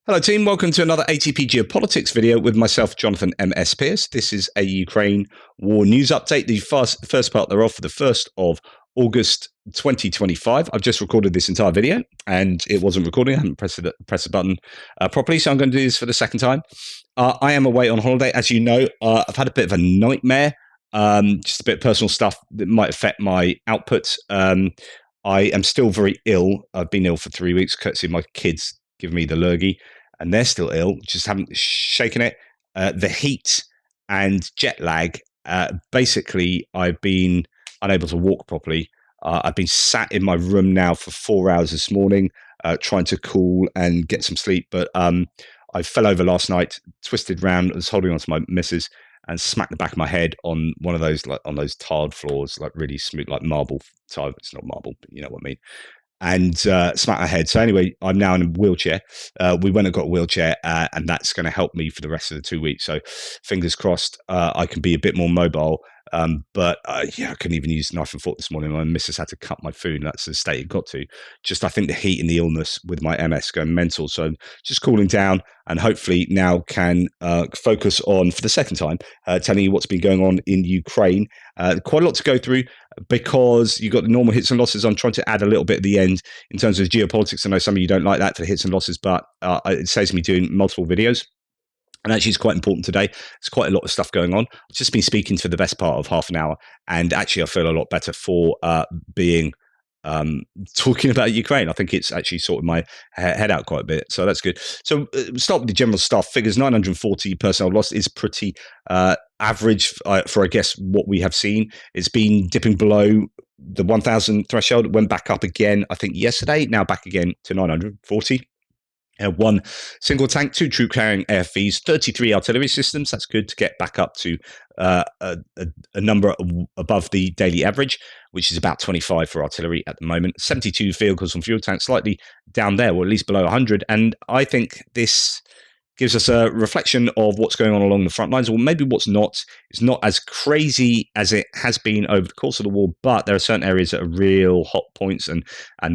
Hello team, welcome to another ATP Geopolitics video with myself, Jonathan M.S. Pearce. This is a Ukraine war news update, the first part thereof for the 1st of August 2025. I've just recorded this entire video and it wasn't recording. I haven't pressed the button properly, so I'm going to do this for the second time. I am away on holiday. As you know, I've had a bit of a nightmare, just a bit of personal stuff that might affect my output. I am still very ill. I've been ill for 3 weeks, courtesy of my kids giving me the lurgy, and they're still ill, just haven't shaken it. The heat and jet lag, basically, I've been unable to walk properly. I've been sat in my room now for 4 hours this morning, trying to cool and get some sleep, but I fell over last night, twisted round, was holding on to my missus, and smacked the back of my head on one of those, like on those tiled floors, like really smooth, like marble tile. It's not marble, but you know what I mean. And smacked my head. So anyway, I'm now in a wheelchair. We went and got a wheelchair, and that's going to help me for the rest of the 2 weeks. So fingers crossed, I can be a bit more mobile. But yeah, I couldn't even use knife and fork this morning. My missus had to cut my food. And that's the state it got to. Just I think the heat and the illness with my MS going mental. So just cooling down, and hopefully now can focus on, for the second time, telling you what's been going on in Ukraine. Quite a lot to go through because you've got the normal hits and losses. I'm trying to add a little bit at the end in terms of geopolitics. I know some of you don't like that for the hits and losses, but it saves me doing multiple videos. And actually, it's quite important today. There's quite a lot of stuff going on. I've just been speaking for the best part of half an hour, and actually, I feel a lot better for being talking about Ukraine. I think it's actually sorted my head out quite a bit, so that's good. So start with the general stuff. Figures: 940 personnel lost is pretty average for, I guess, what we have seen. It's been dipping below the 1,000 threshold. It went back up again, I think, yesterday. Now back again to 940. One single tank, 2 troop-carrying AFVs, 33 artillery systems. That's good to get back up to a number above the daily average, which is about 25 for artillery at the moment. 72 vehicles and fuel tanks, slightly down there, or at least below 100. And I think this gives us a reflection of what's going on along the front lines, or maybe what's not. It's not as crazy as it has been over the course of the war, but there are certain areas that are real hot points and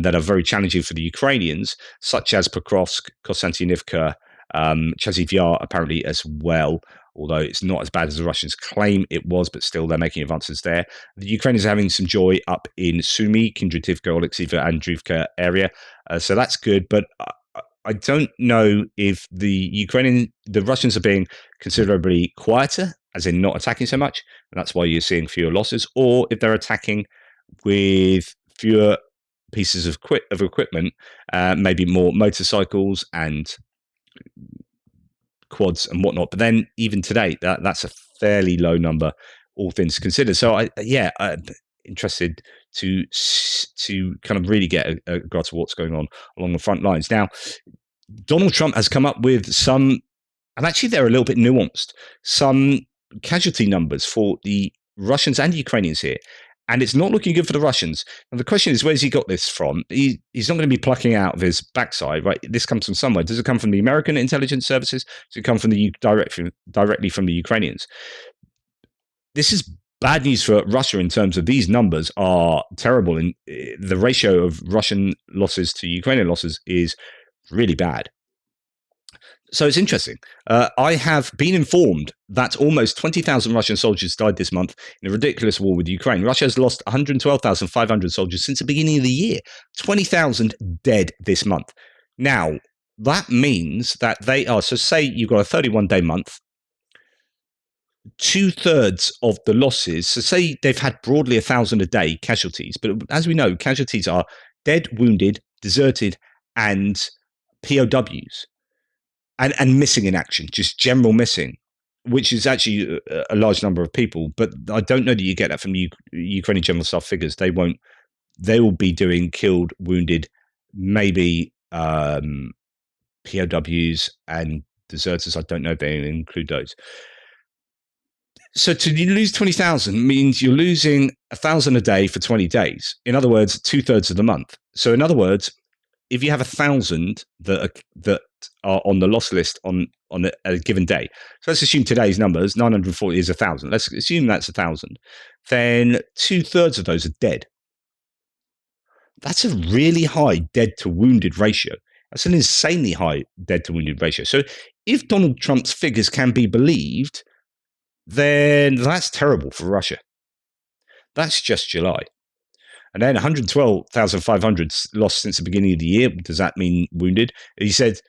that are very challenging for the Ukrainians, such as Patriots, Costanti, Chasiv Yar apparently as well, although it's not as bad as the Russians claim it was, but still they're making advances there. The Ukrainians are having some joy up in Sumy, Kindrativka, Oleksiva, and Drivka area, so that's good, but I don't know if the Russians are being considerably quieter, as in not attacking so much, and that's why you're seeing fewer losses, or if they're attacking with fewer pieces of equipment, maybe more motorcycles and quads and whatnot. But then even today, that's a fairly low number, all things considered. So I'm interested to kind of really get a grasp of what's going on along the front lines. Now, Donald Trump has come up with some, and actually they're a little bit nuanced, some casualty numbers for the Russians and Ukrainians here. And it's not looking good for the Russians. And the question is, where's he got this from? He's not going to be plucking out of his backside, right? This comes from somewhere. Does it come from the American intelligence services? Does it come from the directly from the Ukrainians? This is bad news for Russia in terms of these numbers are terrible. And the ratio of Russian losses to Ukrainian losses is really bad. So it's interesting. I have been informed that almost 20,000 Russian soldiers died this month in a ridiculous war with Ukraine. Russia has lost 112,500 soldiers since the beginning of the year. 20,000 dead this month. Now, that means that they are, so say you've got a 31-day month, 2/3 of the losses, so say they've had broadly 1,000 a day casualties, but as we know, casualties are dead, wounded, deserted, and POWs. And missing in action, just general missing, which is actually a large number of people. But I don't know that you get that from Ukrainian General Staff figures. They won't. They will be doing killed, wounded, maybe POWs and deserters. I don't know if they include those. So to lose 20,000 means you're losing 1,000 a day for 20 days. In other words, 2/3 of the month. So in other words, if you have 1,000 that are on the loss list on a given day, so let's assume today's numbers, 940 is 1,000. Let's assume that's 1,000. Then 2/3 of those are dead. That's a really high dead to wounded ratio. That's an insanely high dead to wounded ratio. So if Donald Trump's figures can be believed, then that's terrible for Russia. That's just July. And then 112,500 lost since the beginning of the year. Does that mean wounded? He said,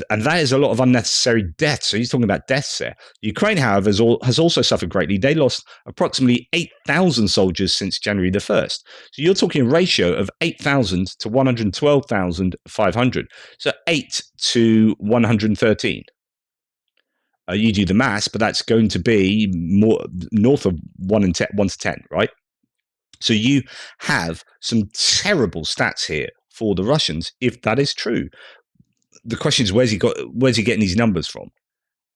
and that is a lot of unnecessary deaths. So he's talking about deaths there. Ukraine, however, has also suffered greatly. They lost approximately 8,000 soldiers since January the 1st. So you're talking a ratio of 8,000 to 112,500. So 8 to 113. You do the maths, but that's going to be more north of 1 to 10, right? So you have some terrible stats here for the Russians, if that is true. The question is, where's he getting these numbers from?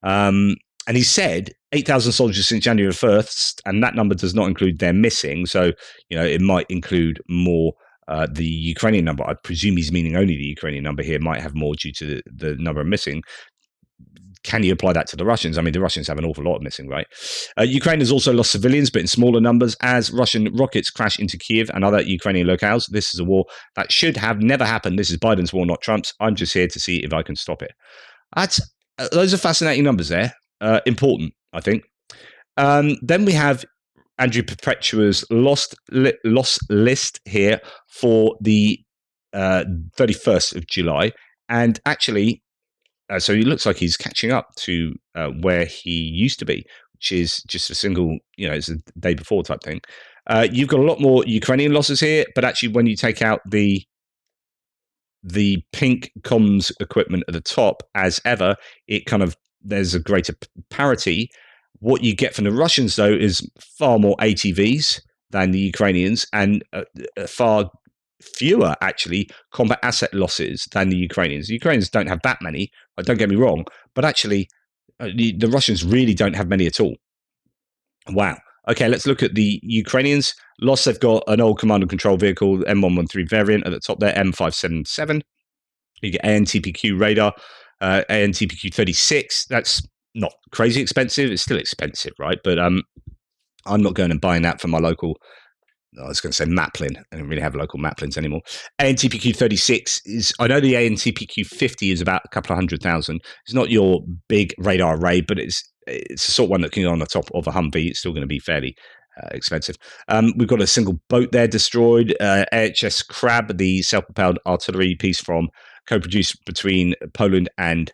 And he said 8,000 soldiers since January 1st, and that number does not include their missing. So, it might include more. The Ukrainian number, I presume he's meaning only the Ukrainian number here, might have more due to the number of missing. Can you apply that to the Russians? I mean, the Russians have an awful lot of missing, right? Ukraine has also lost civilians, but in smaller numbers, as Russian rockets crash into Kyiv and other Ukrainian locales. This is a war that should have never happened. This is Biden's war, not Trump's. I'm just here to see if I can stop it. Those are fascinating numbers there. Important, I think. Then we have Andrew Perpetua's loss list here for the 31st of July. And actually, so he looks like he's catching up to where he used to be, which is just a single, it's a day before type thing. You've got a lot more Ukrainian losses here, but actually when you take out the pink comms equipment at the top, as ever, there's a greater parity. What you get from the Russians, though, is far more ATVs than the Ukrainians, and far fewer, actually, combat asset losses than the Ukrainians. The Ukrainians don't have that many, don't get me wrong, but actually, the Russians really don't have many at all. Wow. Okay, let's look at the Ukrainians. Loss, they've got an old command and control vehicle, M113 variant at the top there, M577. You get ANTPQ radar, ANTPQ 36. That's not crazy expensive. It's still expensive, right? But I'm not going and buying that from my local, I was going to say Maplin. I don't really have local Maplins anymore. ANTPQ 36 is, I know the ANTPQ 50 is about a couple of 100,000. It's not your big radar array, but it's the sort of one that can go on the top of a Humvee. It's still going to be fairly expensive. We've got a single boat there destroyed. AHS Crab, the self-propelled artillery piece co-produced between Poland and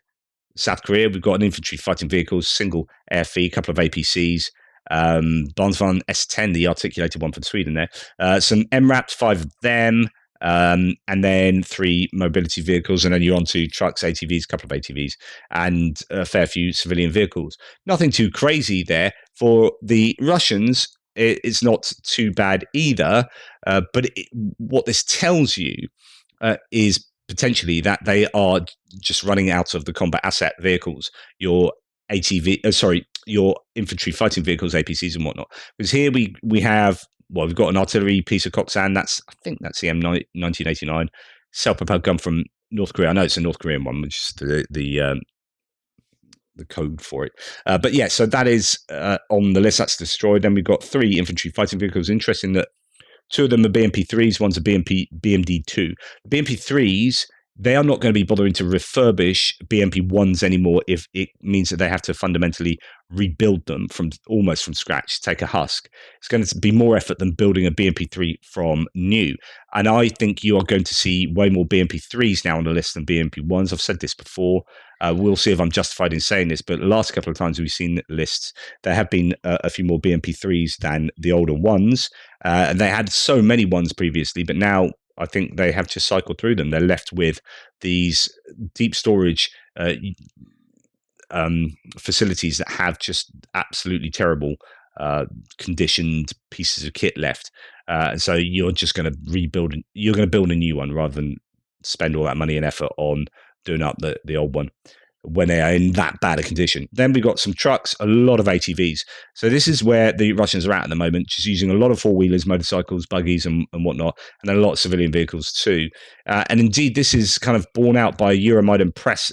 South Korea. We've got an infantry fighting vehicles, single air feed, a couple of APCs. Barnsvan S10, the articulated one from Sweden there. Some MRAPs, 5 of them, and then 3 mobility vehicles, and then you're on to trucks, ATVs, a couple of ATVs, and a fair few civilian vehicles. Nothing too crazy there. For the Russians, it's not too bad either, but what this tells you is potentially that they are just running out of the combat asset vehicles, your your infantry fighting vehicles, APCs and whatnot. Because here we have, we've got an artillery piece of Koksan. I think that's the M1989 self-propelled gun from North Korea. I know it's a North Korean one, which is the code for it. But yeah, so that is on the list. That's destroyed. Then we've got 3 infantry fighting vehicles. Interesting that 2 of them are BMP3s, one's a BMD2. The BMP3s, they are not going to be bothering to refurbish BMP1s anymore if it means that they have to fundamentally rebuild them almost from scratch, take a husk. It's going to be more effort than building a BMP3 from new. And I think you are going to see way more BMP3s now on the list than BMP1s. I've said this before. We'll see if I'm justified in saying this, but the last couple of times we've seen lists, there have been a few more BMP3s than the older ones. And they had so many ones previously, but now I think they have just cycled through them. They're left with these deep storage facilities that have just absolutely terrible conditioned pieces of kit left. So you're just going to rebuild. You're going to build a new one rather than spend all that money and effort on doing up the old one when they are in that bad a condition. Then we've got some trucks, a lot of ATVs. So this is where the Russians are at the moment, just using a lot of four-wheelers, motorcycles, buggies and whatnot, and then a lot of civilian vehicles too. And indeed, this is kind of borne out by Euromaidan press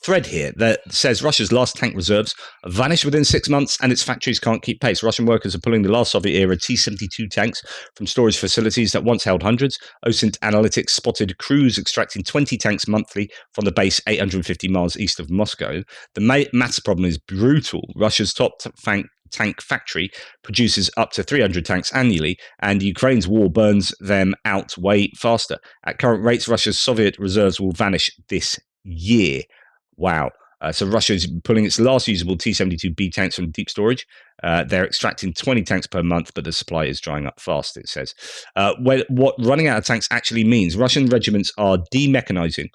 thread here that says Russia's last tank reserves vanished within 6 months and its factories can't keep pace. Russian workers are pulling the last Soviet-era T-72 tanks from storage facilities that once held hundreds. OSINT analytics spotted crews extracting 20 tanks monthly from the base 850 miles east of Moscow. The mass problem is brutal. Russia's top tank factory produces up to 300 tanks annually, and Ukraine's war burns them out way faster. At current rates, Russia's Soviet reserves will vanish this year. Wow. So Russia is pulling its last usable T-72B tanks from deep storage. They're extracting 20 tanks per month, but the supply is drying up fast, it says. What running out of tanks actually means, Russian regiments are demechanizing,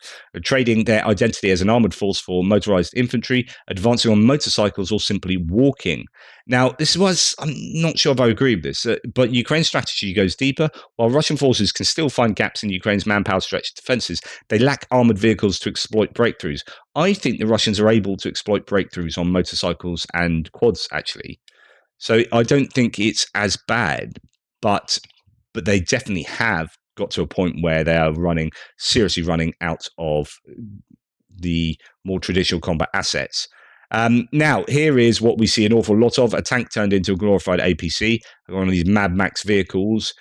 trading their identity as an armored force for motorized infantry, advancing on motorcycles, or simply walking. Now, this was, I'm not sure if I agree with this, but Ukraine's strategy goes deeper. While Russian forces can still find gaps in Ukraine's manpower-stretched defenses, they lack armored vehicles to exploit breakthroughs. I think the Russians are able to exploit breakthroughs on motorcycles and quads, actually. So I don't think it's as bad, but they definitely have got to a point where they are seriously running out of the more traditional combat assets. Now, here is what we see an awful lot of: a tank turned into a glorified APC, one of these Mad Max vehicles.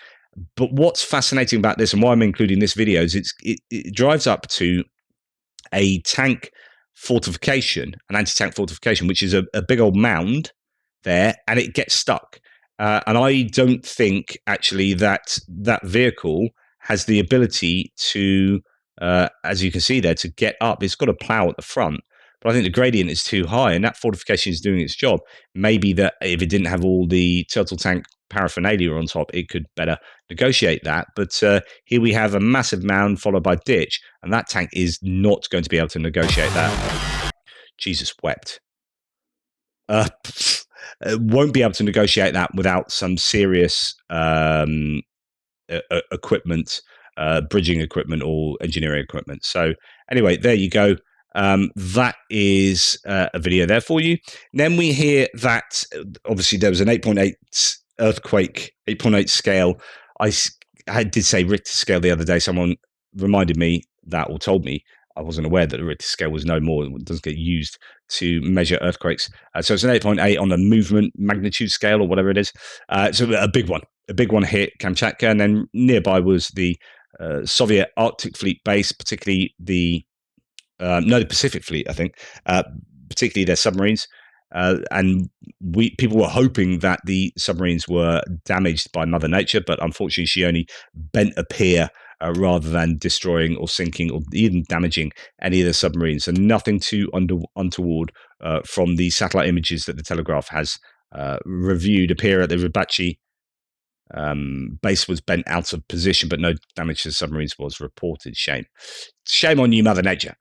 But what's fascinating about this, and why I'm including this video, is it drives up to a tank fortification, an anti-tank fortification, which is a big old mound there, and it gets stuck. And I don't think actually that vehicle has the ability to, as you can see there, to get up. It's got a plow at the front, but I think the gradient is too high, and that fortification is doing its job. Maybe that if it didn't have all the turtle tank paraphernalia on top, it could better negotiate that. But here we have a massive mound followed by ditch, and that tank is not going to be able to negotiate that. Jesus wept. Won't be able to negotiate that without some serious equipment, bridging equipment or engineering equipment. So anyway, there you go. That is a video there for you. Then we hear that obviously there was an 8.8 earthquake, 8.8 scale. I did say Richter scale the other day. Someone reminded me that, or told me. I wasn't aware that the Richter scale was no more. It doesn't get used to measure earthquakes. So it's an 8.8 on the movement magnitude scale or whatever it is. So a big one hit Kamchatka, and then nearby was the Soviet Arctic Fleet base, particularly the Pacific Fleet, I think, particularly their submarines. And people were hoping that the submarines were damaged by Mother Nature, but unfortunately she only bent a pier rather than destroying or sinking or even damaging any of the submarines. And nothing too untoward from the satellite images that the Telegraph has reviewed appear at the Ribachi base was bent out of position, but no damage to the submarines was reported. Shame on you, Mother Nature.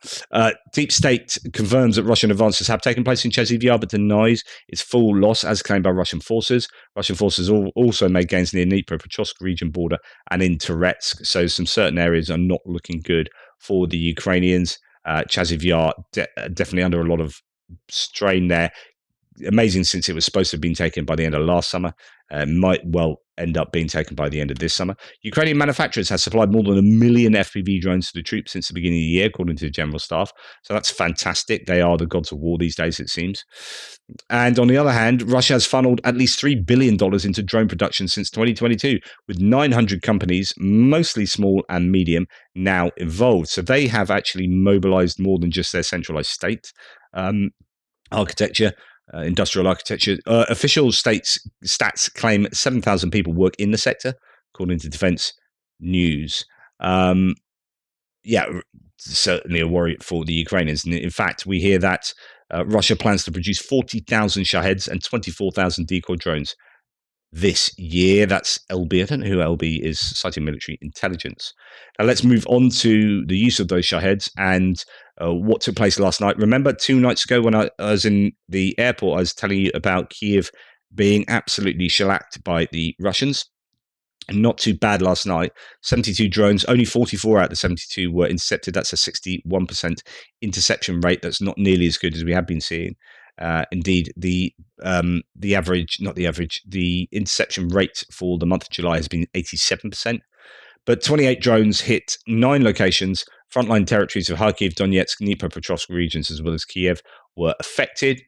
Deep State confirms that Russian advances have taken place in Chasiv Yar, but denies its full loss as claimed by Russian forces. Russian forces also made gains near Dnipropetrovsk region border and in Toretsk, so some certain areas are not looking good for the Ukrainians. Chasiv Yar definitely under a lot of strain there. Amazing, since it was supposed to have been taken by the end of last summer. Might well end up being taken by the end of this summer. Ukrainian manufacturers have supplied more than 1 million FPV drones to the troops since the beginning of the year, according to the General Staff. So that's fantastic. They are the gods of war these days, it seems. And on the other hand, Russia has funneled at least $3 billion into drone production since 2022, with 900 companies, mostly small and medium, now involved. So they have actually mobilized more than just their centralized state architecture. Industrial architecture. Official stats claim 7,000 people work in the sector, according to Defense News. Certainly a worry for the Ukrainians. And in fact, we hear that Russia plans to produce 40,000 Shaheds and 24,000 decoy drones this year. That's LB. I don't know who LB is, citing military intelligence. Now let's move on to the use of those Shaheds and what took place last night. Remember 2 nights ago when I was in the airport, I was telling you about Kyiv being absolutely shellacked by the Russians. And not too bad last night. 72 drones, only 44 out of the 72 were intercepted. That's a 61% interception rate. That's not nearly as good as we have been seeing. Indeed, the interception rate for the month of July has been 87%. But 28 drones hit 9 locations. Frontline territories of Kharkiv, Donetsk, Dnipropetrovsk regions, as well as Kiev, were affected.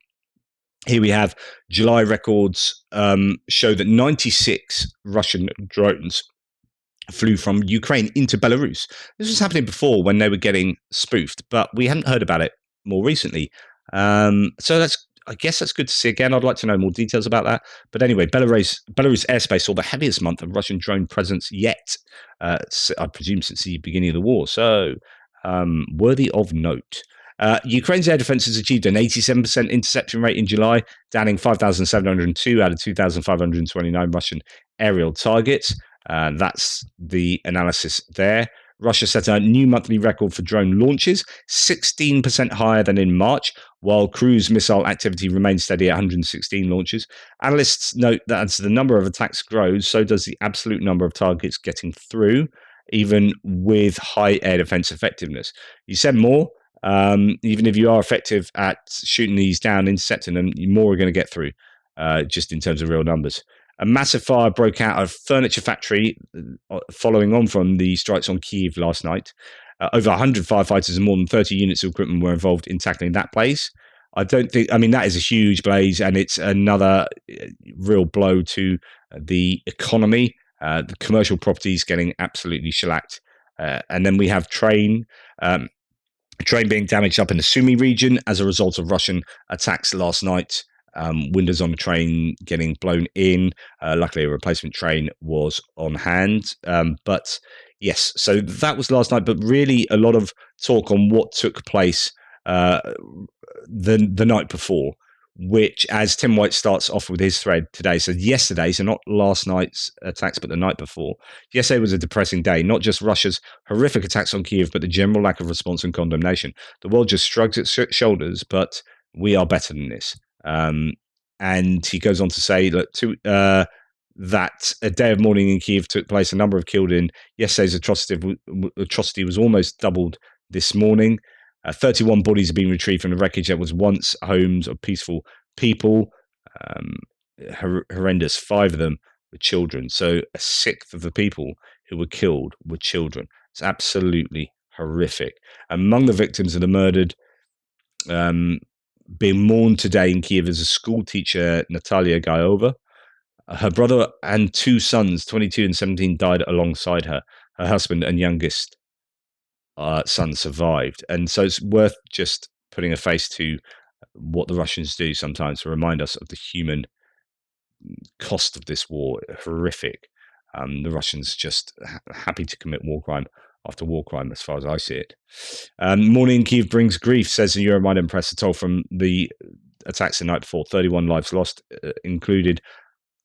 Here we have July records show that 96 Russian drones flew from Ukraine into Belarus. This was happening before when they were getting spoofed, but we hadn't heard about it more recently. So I guess that's good to see again. I'd like to know more details about that. But anyway, Belarus airspace saw the heaviest month of Russian drone presence yet, I presume since the beginning of the war. So worthy of note. Ukraine's air defense has achieved an 87% interception rate in July, downing 5,702 out of 2,529 Russian aerial targets. That's the analysis there. Russia set a new monthly record for drone launches, 16% higher than in March, while cruise missile activity remains steady at 116 launches. Analysts note that as the number of attacks grows, so does the absolute number of targets getting through, even with high air defense effectiveness. You said more. Even if you are effective at shooting these down, intercepting them, more are going to get through, just in terms of real numbers. A massive fire broke out of a furniture factory following on from the strikes on Kyiv last night. Over 100 firefighters and more than 30 units of equipment were involved in tackling that blaze. That is a huge blaze, and it's another real blow to the economy. The commercial properties getting absolutely shellacked. And then we have train being damaged up in the Sumy region as a result of Russian attacks last night. Windows on the train getting blown in. Luckily, a replacement train was on hand. But yes, so that was last night. But really, a lot of talk on what took place the night before, which, as Tim White starts off with his thread today, so yesterday, so not last night's attacks, but the night before. Yesterday was a depressing day, not just Russia's horrific attacks on Kyiv, but the general lack of response and condemnation. The world just shrugs its shoulders, but we are better than this. And he goes on to say that a day of mourning in Kyiv took place, a number of killed in yesterday's atrocity was almost doubled this morning. 31 bodies have been retrieved from the wreckage that was once homes of peaceful people. Horrendous. 5 of them were children. So a sixth of the people who were killed were children. It's absolutely horrific. Among the victims of the murdered, being mourned today in Kyiv is a school teacher, Natalia Gayova. Her brother and 2 sons, 22 and 17, died alongside her. Her husband and youngest son survived. And so it's worth just putting a face to what the Russians do sometimes to remind us of the human cost of this war. Horrific. The Russians just happy to commit war crime after war crime, as far as I see it. Morning in Kyiv brings grief, says the Euromaidan press. A toll from the attacks the night before. 31 lives lost, included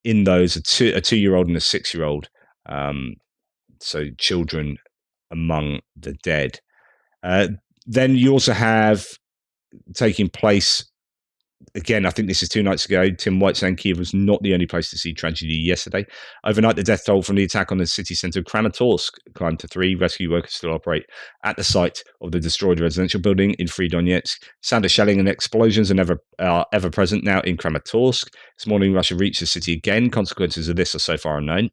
in those a 2-year-old and a 6-year-old. So children among the dead. Then you also have taking place, again, I think this is 2 nights ago, Tim White saying Kyiv was not the only place to see tragedy yesterday. Overnight, the death toll from the attack on the city centre of Kramatorsk climbed to 3. Rescue workers still operate at the site of the destroyed residential building in Free Donetsk. Sound of shelling and explosions are ever present now in Kramatorsk. This morning, Russia reached the city again. Consequences of this are so far unknown.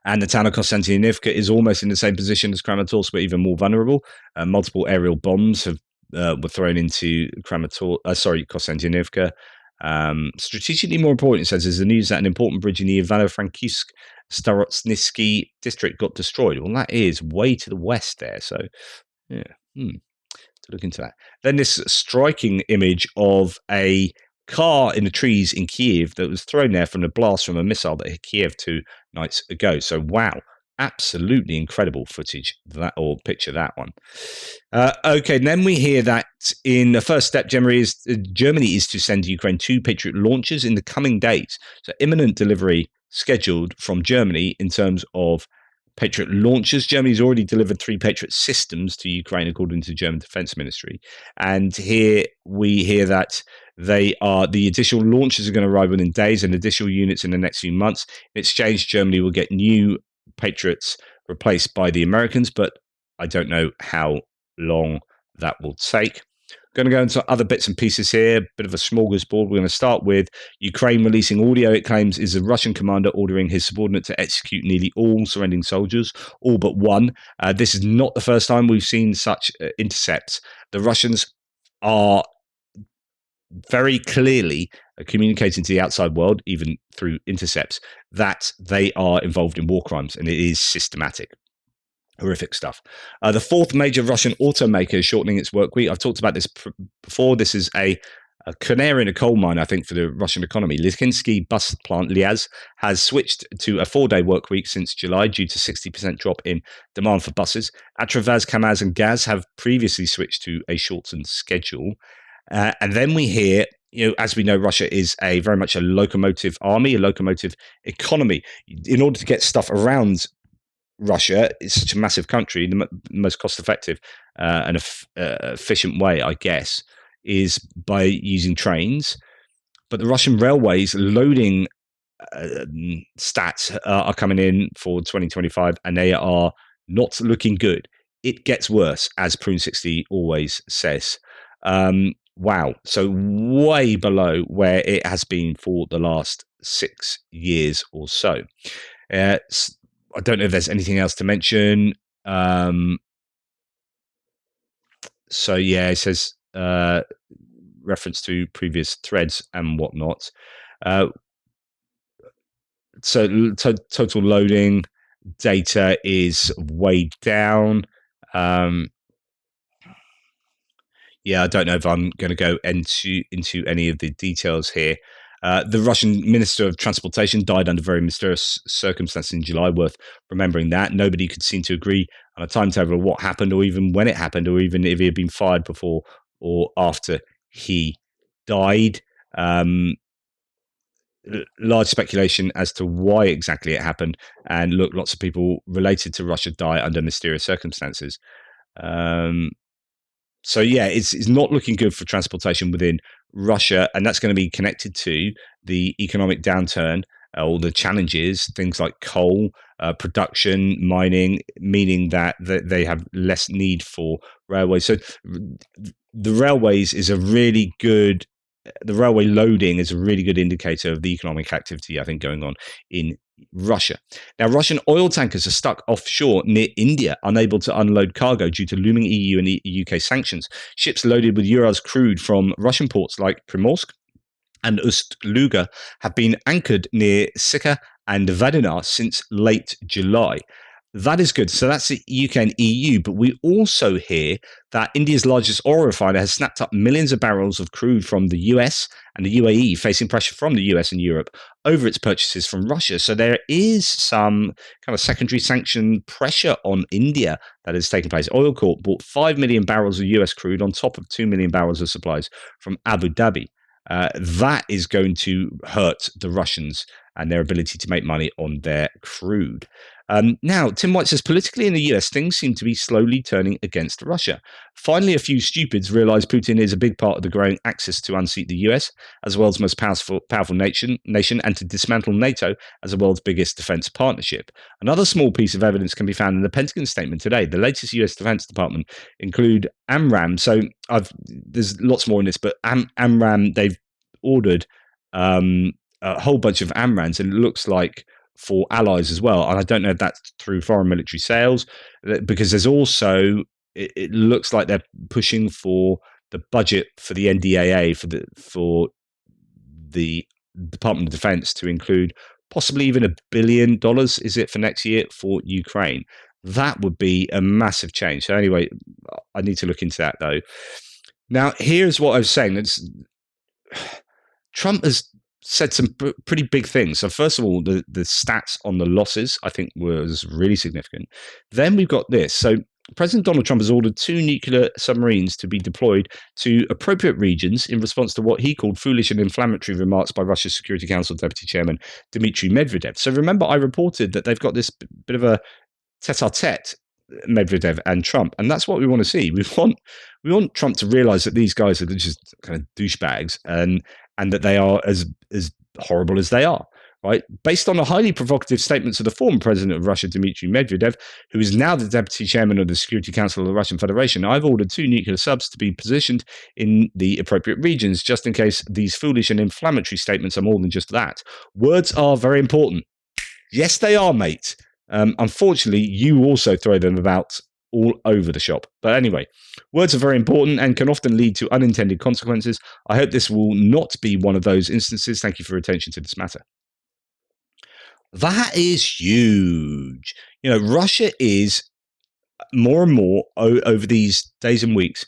And the town of Costanti is almost in the same position as Kramatorsk, but even more vulnerable. Multiple aerial bombs were thrown into Kostantinivka. Strategically more important, it says, is the news that an important bridge in the Ivano-Frankivsk Starotsnitsky district got destroyed. Well, that is way to the west there. So, yeah, to look into that. Then this striking image of a car in the trees in Kyiv that was thrown there from the blast from a missile that hit Kyiv 2 nights ago. So, wow. Absolutely incredible footage, picture that one. Okay, and then we hear that in the first step, Germany is to send Ukraine 2 Patriot launchers in the coming days. So imminent delivery scheduled from Germany in terms of Patriot launchers. Germany's already delivered 3 Patriot systems to Ukraine, according to the German Defense Ministry. And here we hear that the additional launchers are going to arrive within days and additional units in the next few months. In exchange, Germany will get new Patriots replaced by the Americans, but I don't know how long that will take. Going to go into other bits and pieces here, bit of a smorgasbord. We're going to start with Ukraine releasing audio it claims is a Russian commander ordering his subordinate to execute nearly all surrendering soldiers, all but one. This is not the first time we've seen such intercepts. The Russians are very clearly communicating to the outside world, even through intercepts, that they are involved in war crimes, and it is systematic. Horrific stuff. The fourth major Russian automaker is shortening its work week. I've talked about this before. This is a canary in a coal mine, I think, for the Russian economy. Likinsky bus plant, Liaz, has switched to a 4-day work week since July due to 60% drop in demand for buses. Atravaz, Kamaz, and Gaz have previously switched to a shortened schedule. And then we hear, as we know, Russia is very much a locomotive army, a locomotive economy. In order to get stuff around Russia, it's such a massive country, the most cost-effective and efficient way, I guess, is by using trains. But the Russian railways loading stats are coming in for 2025, and they are not looking good. It gets worse, as Prune 60 always says. Wow. So way below where it has been for the last 6 years or so. I don't know if there's anything else to mention. So yeah, it says reference to previous threads and whatnot. So total loading data is way down. Yeah, I don't know if I'm going to go into any of the details here. The Russian Minister of Transportation died under very mysterious circumstances in July, worth remembering that. Nobody could seem to agree on a timetable of what happened, or even when it happened, or even if he had been fired before or after he died. Large speculation as to why exactly it happened. And look, lots of people related to Russia die under mysterious circumstances. So yeah, it's not looking good for transportation within Russia, and that's going to be connected to the economic downturn or the challenges, things like coal production, mining, meaning that they have less need for railways. So the railways is a really good. The railway loading is a really good indicator of the economic activity, I think, going on in Russia. Now, Russian oil tankers are stuck offshore near India, unable to unload cargo due to looming EU and UK sanctions. Ships loaded with Urals crude from Russian ports like Kramatorsk and Ust-Luga have been anchored near Sikka and Vadinar since late July. That is good. So that's the UK and EU. But we also hear that India's largest oil refiner has snapped up millions of barrels of crude from the US and the UAE, facing pressure from the US and Europe over its purchases from Russia. So there is some kind of secondary sanction pressure on India that is taking place. Oil Corp bought 5 million barrels of US crude on top of 2 million barrels of supplies from Abu Dhabi. That is going to hurt the Russians and their ability to make money on their crude. Now, Tim White says, politically in the US, things seem to be slowly turning against Russia. Finally, a few stupids realize Putin is a big part of the growing axis to unseat the US as the world's most powerful nation and to dismantle NATO as the world's biggest defense partnership. Another small piece of evidence can be found in the Pentagon statement today. The latest US Defense Department include AMRAM. So there's lots more in this, but AMRAM, they've ordered a whole bunch of AMRAMs, and it looks like for allies as well. And I don't know if that's through foreign military sales, because there's also, it looks like they're pushing for the budget for the NDAA for the Department of Defense to include possibly even $1 billion, is it, for next year for Ukraine. That would be a massive change. So anyway, I need to look into that though. Now, here's what I was saying. Trump has said some pretty big things. So first of all, the stats on the losses, I think, was really significant. Then we've got this. So President Donald Trump has ordered 2 nuclear submarines to be deployed to appropriate regions in response to what he called foolish and inflammatory remarks by Russia's Security Council Deputy Chairman Dmitry Medvedev. So remember, I reported that they've got this bit of a tete-a-tete, Medvedev and Trump, and that's what we want to see. We want Trump to realize that these guys are just kind of douchebags, and that they are as horrible as they are. right? Based on the highly provocative statements of the former president of Russia, Dmitry Medvedev, who is now the deputy chairman of the Security Council of the Russian Federation, I've ordered 2 nuclear subs to be positioned in the appropriate regions, just in case these foolish and inflammatory statements are more than just that. Words are very important. Yes, they are, mate. Unfortunately, you also throw them about all over the shop. But anyway, words are very important and can often lead to unintended consequences. I hope this will not be one of those instances. Thank you for your attention to this matter. That is huge. Russia is more and more over these days and weeks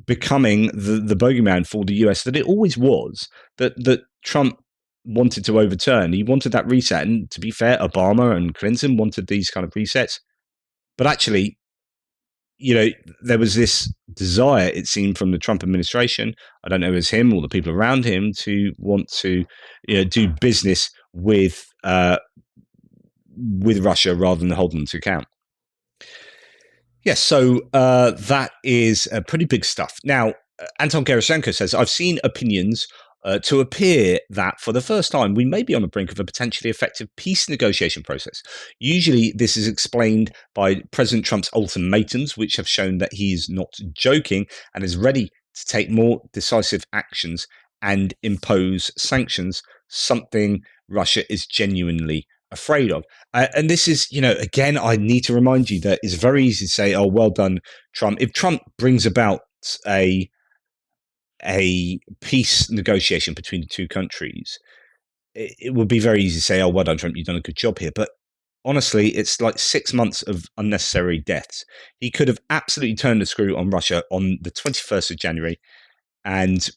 becoming the bogeyman for the US that it always was, that Trump wanted to overturn. He wanted that reset. And to be fair, Obama and Clinton wanted these kind of resets. But actually, there was this desire, it seemed, from the Trump administration, I don't know if it was him or the people around him, to want to do business with Russia rather than hold them to account. Yes, so that is pretty big stuff. Now, Anton Gerosenko says, I've seen opinions to appear that for the first time, we may be on the brink of a potentially effective peace negotiation process. Usually, this is explained by President Trump's ultimatums, which have shown that he is not joking and is ready to take more decisive actions and impose sanctions, something Russia is genuinely afraid of. And this is, again, I need to remind you that it's very easy to say, oh, well done, Trump. If Trump brings about a peace negotiation between the two countries, it would be very easy to say, oh, well done, Trump, you've done a good job here. But honestly, it's like 6 months of unnecessary deaths. He could have absolutely turned the screw on Russia on the 21st of January, and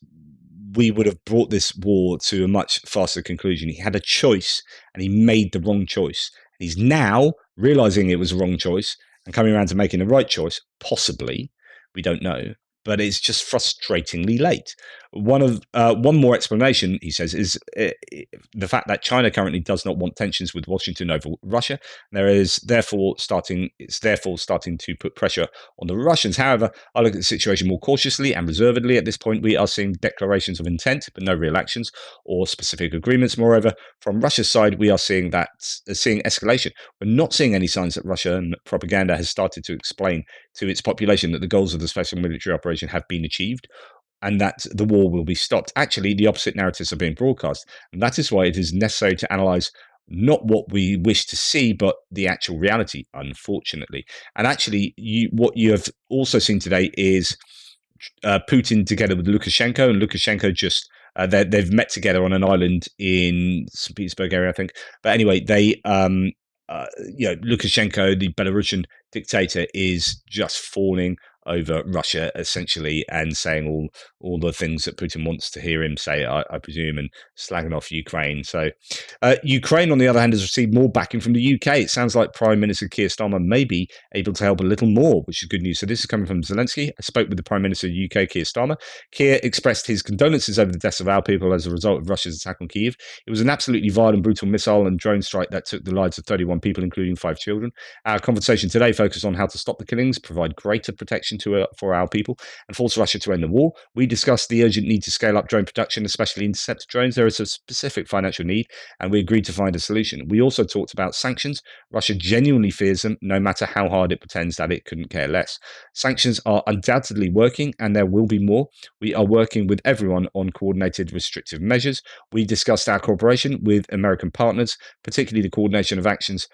we would have brought this war to a much faster conclusion. He had a choice, and he made the wrong choice. He's now realizing it was a wrong choice and coming around to making the right choice, possibly. We don't know. But it's just frustratingly late. One more explanation, he says, is the fact that China currently does not want tensions with Washington over Russia. It's therefore starting to put pressure on the Russians. However, I look at the situation more cautiously and reservedly. At this point, we are seeing declarations of intent, but no real actions or specific agreements. Moreover, from Russia's side, we are seeing escalation. We're not seeing any signs that Russian propaganda has started to explain to its population that the goals of the special military operation have been achieved and that the war will be stopped. Actually, the opposite narratives are being broadcast. And that is why it is necessary to analyze not what we wish to see, but the actual reality, unfortunately. And actually, what you have also seen today is Putin together with Lukashenko, and Lukashenko just they've met together on an island in St. Petersburg area, I think. But anyway, Lukashenko, the Belarusian dictator, is just fawning over Russia essentially and saying all the things that Putin wants to hear him say, I presume, and slagging off Ukraine. So Ukraine, on the other hand, has received more backing from the UK. It sounds like Prime Minister Keir Starmer may be able to help a little more, which is good news. So this is coming from Zelensky. I spoke with the Prime Minister of the UK, Keir Starmer. Keir expressed his condolences over the deaths of our people as a result of Russia's attack on Kyiv. It was an absolutely vile and brutal missile and drone strike that took the lives of 31 people, including 5 children. Our conversation today focused on how to stop the killings, provide greater protection for our people, and force Russia to end the war. We discussed the urgent need to scale up drone production, especially interceptor drones. There is a specific financial need, and we agreed to find a solution. We also talked about sanctions. Russia genuinely fears them, no matter how hard it pretends that it couldn't care less. Sanctions are undoubtedly working, and there will be more. We are working with everyone on coordinated restrictive measures. We discussed our cooperation with American partners, particularly the coordination of actions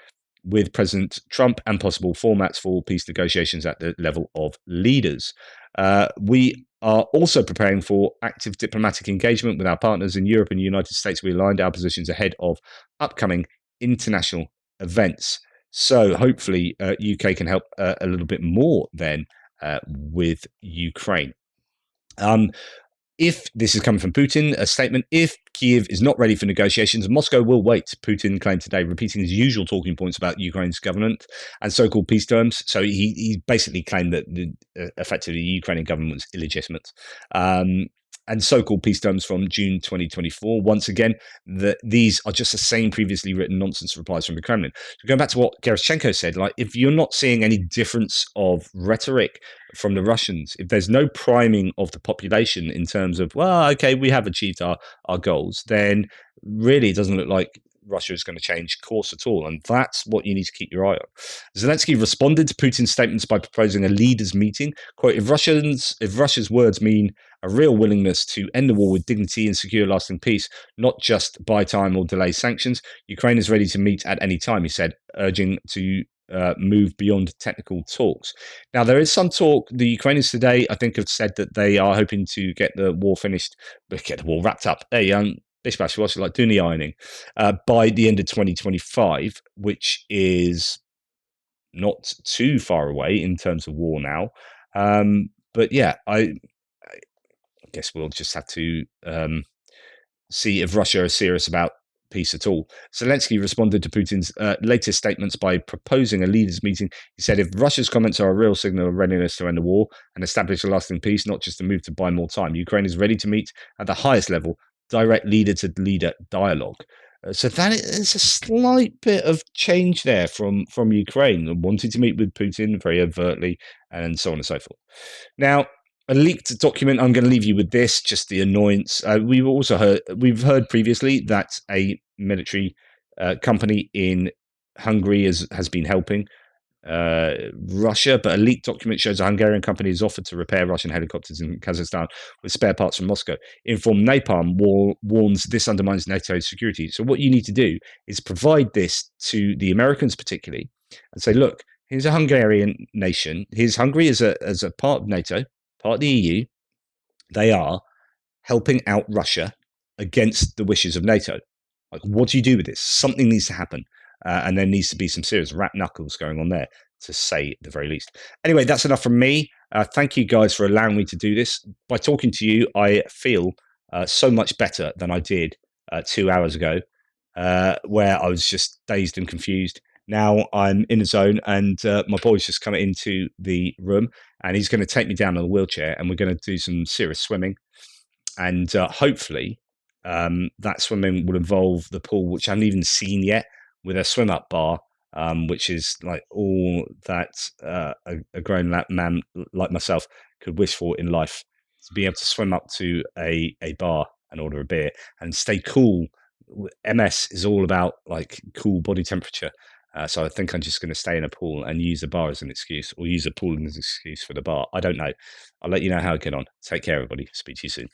with President Trump and possible formats for peace negotiations at the level of leaders. We are also preparing for active diplomatic engagement with our partners in Europe and the United States. We aligned our positions ahead of upcoming international events. So hopefully UK can help a little bit more then with Ukraine. If this is coming from Putin, a statement, if Kyiv is not ready for negotiations, Moscow will wait, Putin claimed today, repeating his usual talking points about Ukraine's government and so-called peace terms. So he basically claimed that effectively the Ukrainian government was illegitimate. And so-called peace terms from June 2024. Once again, these are just the same previously written nonsense replies from the Kremlin. So going back to what Gerosenko said, like if you're not seeing any difference of rhetoric from the Russians, if there's no priming of the population in terms of, well, okay, we have achieved our goals, then really it doesn't look like Russia is going to change course at all. And that's what you need to keep your eye on. Zelensky responded to Putin's statements by proposing a leaders' meeting. Quote, if Russia's words mean a real willingness to end the war with dignity and secure lasting peace, not just buy time or delay sanctions, Ukraine is ready to meet at any time, he said, urging to move beyond technical talks. Now, there is some talk. The Ukrainians today, I think, have said that they are hoping to get the war finished, get the war wrapped up. Hey, bish bash, what's it like doing the ironing by the end of 2025, which is not too far away in terms of war now. But yeah, I guess we'll just have to see if Russia is serious about peace at all. Zelensky responded to Putin's latest statements by proposing a leaders' meeting. He said, if Russia's comments are a real signal of readiness to end the war and establish a lasting peace, not just a move to buy more time, Ukraine is ready to meet at the highest level, direct leader-to-leader dialogue. So that is a slight bit of change there from Ukraine, wanting to meet with Putin very overtly, and so on and so forth. Now, a leaked document. I'm going to leave you with this, just the annoyance. We've heard previously that a military company in Hungary has been helping Russia, but a leaked document shows a Hungarian company has offered to repair Russian helicopters in Kazakhstan with spare parts from Moscow. Informed Napalm warns this undermines NATO's security. So what you need to do is provide this to the Americans particularly and say, look, here's a Hungarian nation. Here's Hungary as a part of NATO, part of the EU. They are helping out Russia against the wishes of NATO. Like, what do you do with this? Something needs to happen. And there needs to be some serious rap knuckles going on there, to say at the very least. Anyway, that's enough from me. Thank you guys for allowing me to do this. By talking to you, I feel so much better than I did 2 hours ago, where I was just dazed and confused. Now I'm in the zone, and my boy's just come into the room, and he's going to take me down on a wheelchair, and we're going to do some serious swimming. And hopefully that swimming will involve the pool, which I haven't even seen yet, with a swim up bar, which is like all that a grown man like myself could wish for in life, to be able to swim up to a bar and order a beer and stay cool. MS is all about like cool body temperature. So I think I'm just going to stay in a pool and use a bar as an excuse, or use a pool as an excuse for the bar. I don't know. I'll let you know how I get on. Take care, everybody. Speak to you soon.